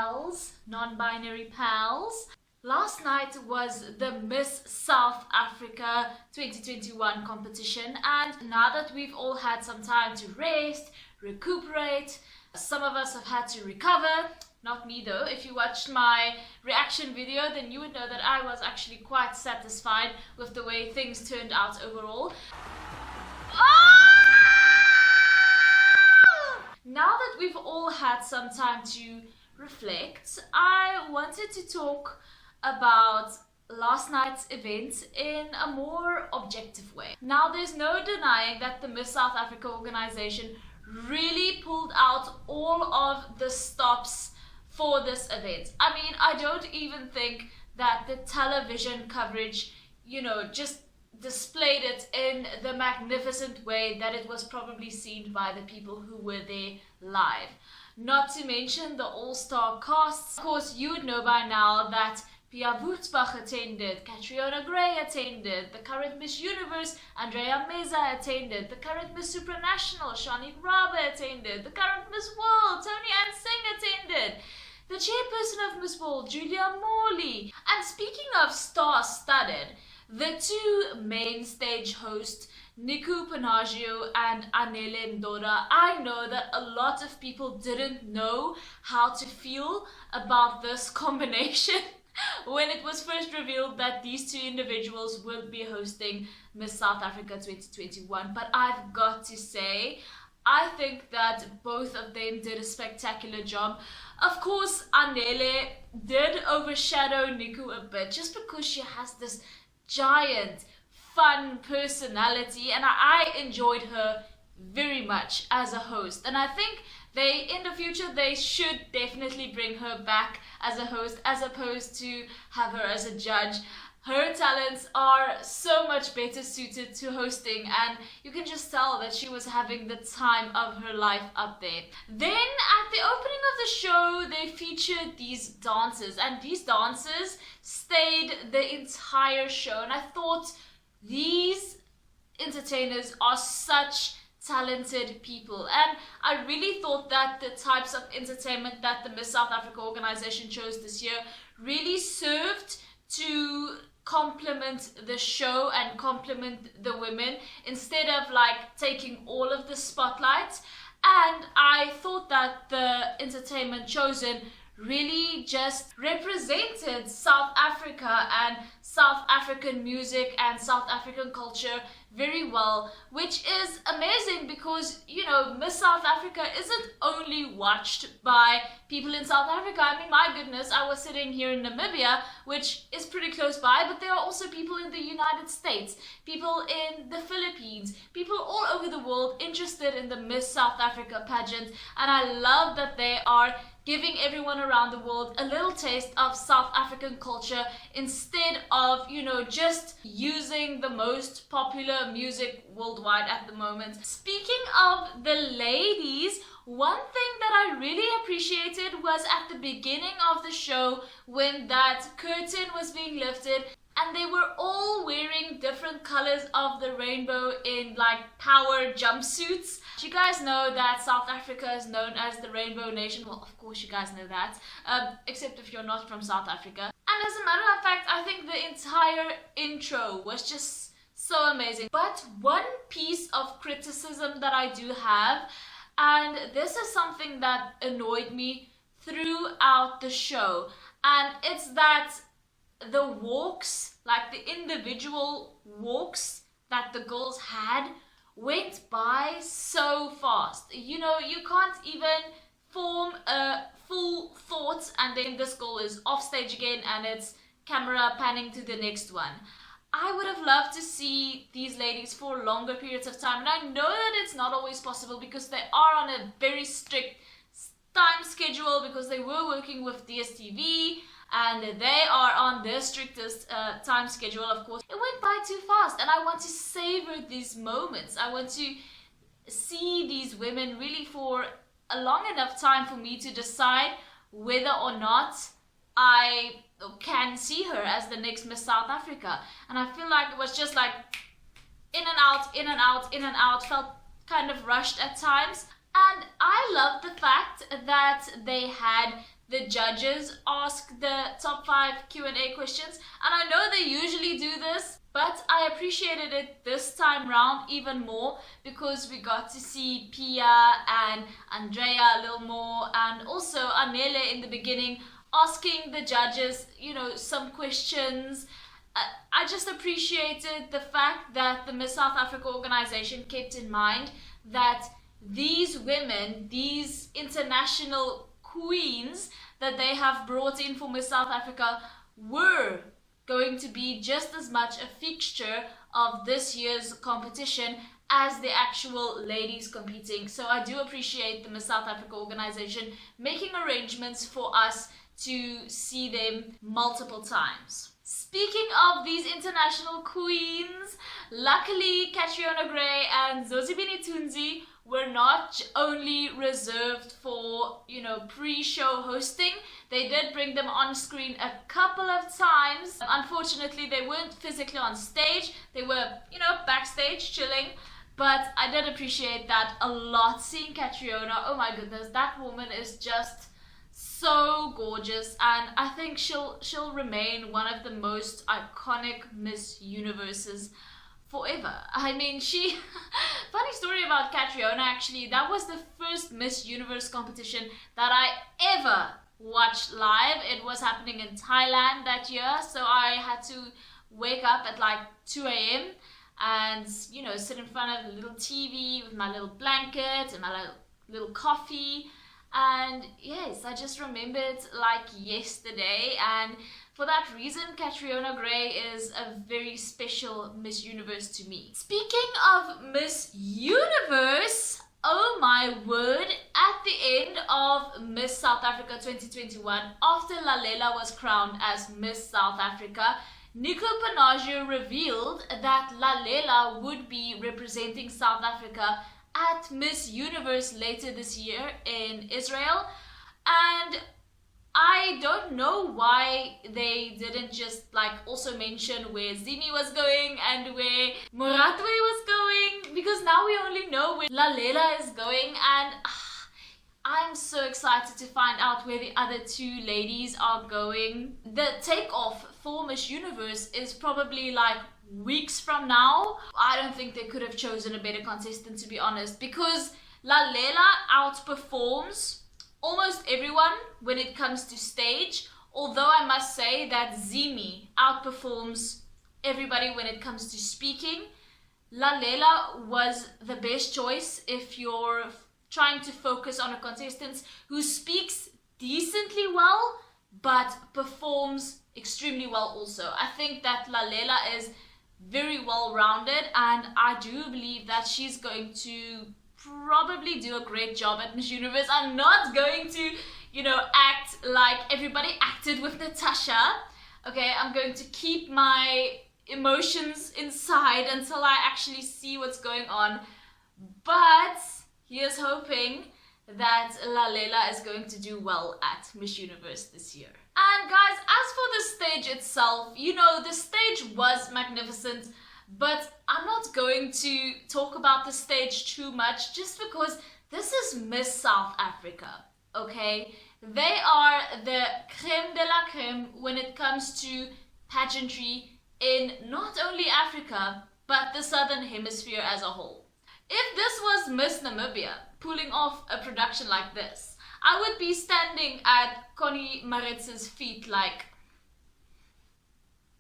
pals, non-binary pals. Last night was the Miss South Africa 2021 competition, and now that we've all had some time to rest, recuperate, some of us have had to recover. Not me though. If you watched my reaction video, then you would know that I was actually quite satisfied with the way things turned out overall. Now that we've all had some time to reflect, I wanted to talk about last night's event in a more objective way. Now, there's no denying that the Miss South Africa organization really pulled out all of the stops for this event. I mean, I don't even think that the television coverage, just displayed it in the magnificent way that it was probably seen by the people who were there live. Not to mention the all-star casts. Of course, you would know by now that Pia Wurtzbach attended, Catriona Gray attended, the current Miss Universe, Andrea Meza attended, the current Miss Supranational, Shani Rabe attended, the current Miss World, Tony Ann Singh attended, the chairperson of Miss World, Julia Morley. And speaking of star-studded, the two main stage hosts, Niku Panagio and Anele Ndora, I know that a lot of people didn't know how to feel about this combination when it was first revealed that these two individuals would be hosting Miss South Africa 2021. But I've got to say, I think that both of them did a spectacular job. Of course, Anele did overshadow Niku a bit just because she has this giant, fun personality, and I enjoyed her very much as a host. And I think in the future, they should definitely bring her back as a host as opposed to have her as a judge. Her talents are so much better suited to hosting, and you can just tell that she was having the time of her life up there. Then at the opening of the show, they featured these dancers, and these dancers stayed the entire show. And I thought these entertainers are such talented people, and I really thought that the types of entertainment that the Miss South Africa organization chose this year really served to complement the show and complement the women instead of taking all of the spotlight. And I thought that the entertainment chosen really just represented South Africa and South African music and South African culture very well, which is amazing because, Miss South Africa isn't only watched by people in South Africa. I mean, my goodness, I was sitting here in Namibia, which is pretty close by, but there are also people in the United States, people in the Philippines, people all over the world interested in the Miss South Africa pageant, and I love that they are giving everyone around the world a little taste of South African culture instead of, just using the most popular music worldwide at the moment. Speaking of the ladies, one thing that I really appreciated was at the beginning of the show when that curtain was being lifted and they were all wearing different colors of the rainbow in power jumpsuits. You guys know that South Africa is known as the Rainbow Nation. Well, of course you guys know that, except if you're not from South Africa. And as a matter of fact, I think the entire intro was just so amazing. But one piece of criticism that I do have, and this is something that annoyed me throughout the show, and it's that the walks, the individual walks that the girls had, went by so fast. You can't even form a full thought, and then this girl is off stage again and it's camera panning to the next one. I would have loved to see these ladies for longer periods of time, and I know that it's not always possible because they are on a very strict time schedule because they were working with DSTV and they are on their strictest time schedule, of course. It went by too fast, and I want to savor these moments. I want to see these women really for a long enough time for me to decide whether or not I can see her as the next Miss South Africa. And I feel like it was just in and out, in and out, in and out, felt kind of rushed at times. And I love the fact that they had the judges ask the top 5 Q&A questions. And I know they usually do this, but I appreciated it this time round even more because we got to see Pia and Andrea a little more, and also Anele in the beginning asking the judges, you know, some questions. I just appreciated the fact that the Miss South Africa organization kept in mind that these women, these international queens that they have brought in for Miss South Africa, were going to be just as much a fixture of this year's competition as the actual ladies competing. So I do appreciate the Miss South Africa organization making arrangements for us to see them multiple times. Speaking of these international queens, luckily Catriona Gray and Zozibini Tunzi were not only reserved for, you know, pre-show hosting. They did bring them on screen a couple of times. Unfortunately, they weren't physically on stage. They were, you know, backstage chilling. But I did appreciate that a lot. Seeing Catriona, oh my goodness, that woman is just so gorgeous, and I think she'll remain one of the most iconic Miss Universes forever. I mean, funny story about Catriona, actually, that was the first Miss Universe competition that I ever watched live. It was happening in Thailand that year, so I had to wake up at like 2 a.m. and, you know, sit in front of the little TV with my little blanket and my little coffee. And yes, I just remembered like yesterday, and for that reason, Catriona Gray is a very special Miss Universe to me. Speaking of Miss Universe, oh my word, at the end of Miss South Africa 2021, after Lalela was crowned as Miss South Africa, Nico Panagio revealed that Lalela would be representing South Africa at Miss Universe later this year in Israel. And I don't know why they didn't just like also mention where Zimi was going and where Moratwe was going, because now we only know where Lalela is going, and I'm so excited to find out where the other two ladies are going. The takeoff for Miss Universe is probably like weeks from now. I don't think they could have chosen a better contestant, to be honest, because Lalela outperforms almost everyone when it comes to stage, although I must say that Zimi outperforms everybody when it comes to speaking. Lalela was the best choice if you're trying to focus on a contestant who speaks decently well but performs extremely well also. I think that Lalela is very well rounded, and I do believe that she's going to probably do a great job at Miss Universe. I'm not going to, you know, act like everybody acted with Natasha. Okay, I'm going to keep my emotions inside until I actually see what's going on. But here's hoping that Lalela is going to do well at Miss Universe this year. And guys, as for the stage itself, you know, the stage was magnificent, but I'm not going to talk about the stage too much just because this is Miss South Africa, okay? They are the creme de la creme when it comes to pageantry in not only Africa, but the Southern Hemisphere as a whole. If this was Miss Namibia pulling off a production like this, I would be standing at Connie Maritz's feet like,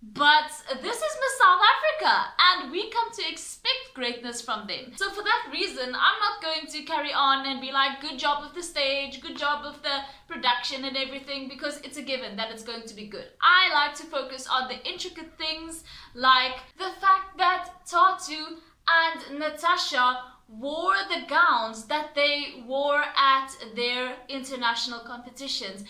but this is Miss South Africa and we come to expect greatness from them. So for that reason, I'm not going to carry on and be like, good job with the stage, good job with the production and everything, because it's a given that it's going to be good. I like to focus on the intricate things, like the fact that Tatu and Natasha wore the gowns that they wore at their international competitions.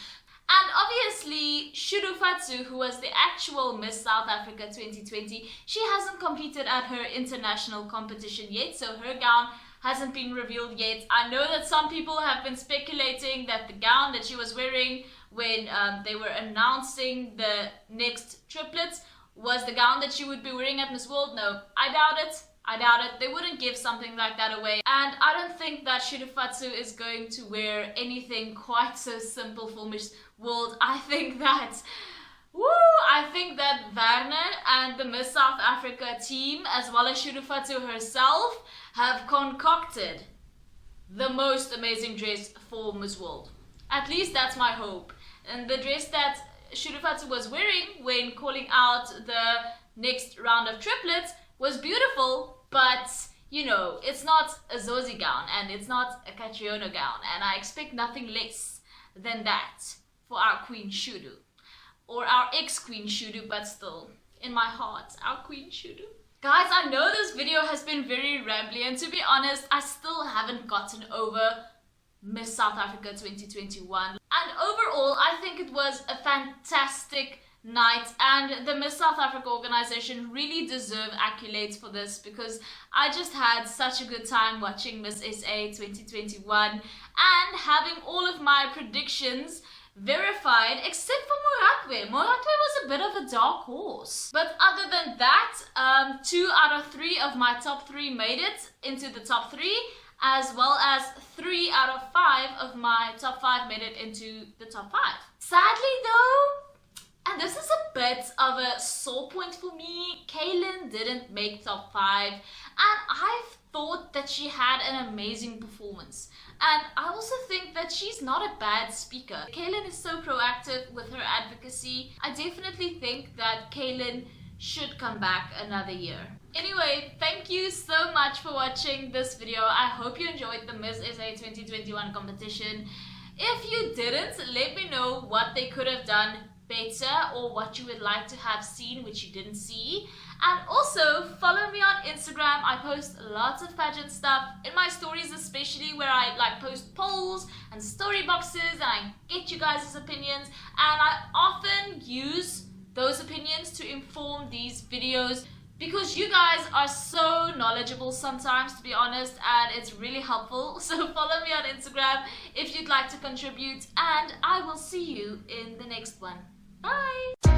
And obviously, Shudu Fatsu, who was the actual Miss South Africa 2020, she hasn't competed at her international competition yet, so her gown hasn't been revealed yet. I know that some people have been speculating that the gown that she was wearing when they were announcing the next triplets was the gown that she would be wearing at Miss World. No, I doubt it. I doubt it. They wouldn't give something like that away. And I don't think that Shirafatsu is going to wear anything quite so simple for Miss World. I think that Werner and the Miss South Africa team, as well as Shirafatsu herself, have concocted the most amazing dress for Miss World. At least that's my hope. And the dress that Shirafatsu was wearing when calling out the next round of triplets was beautiful, but you know, it's not a Zosie gown and it's not a Catriona gown, and I expect nothing less than that for our Queen Shuru. Or our ex-Queen Shuru, but still, in my heart, our Queen Shuru. Guys, I know this video has been very rambly, and to be honest, I still haven't gotten over Miss South Africa 2021. And overall, I think it was a fantastic night, and the Miss South Africa organization really deserve accolades for this, because I just had such a good time watching Miss SA 2021 and having all of my predictions verified, except for Moratwe. Moratwe was a bit of a dark horse. But other than that, 2 out of 3 of my top 3 made it into the top 3, as well as 3 out of 5 of my top 5 made it into the top 5. Sadly though, and this is a bit of a sore point for me, Kaylin didn't make top 5, and I thought that she had an amazing performance. And I also think that she's not a bad speaker. Kaylin is so proactive with her advocacy. I definitely think that Kaylin should come back another year. Anyway, thank you so much for watching this video. I hope you enjoyed the Miss SA 2021 competition. If you didn't, let me know what they could have done better or what you would like to have seen which you didn't see. And also follow me on Instagram. I post lots of pageant stuff in my stories, especially where I post polls and story boxes and I get you guys' opinions, and I often use those opinions to inform these videos, because you guys are so knowledgeable sometimes, to be honest, and it's really helpful. So follow me on Instagram if you'd like to contribute, and I will see you in the next one. Bye!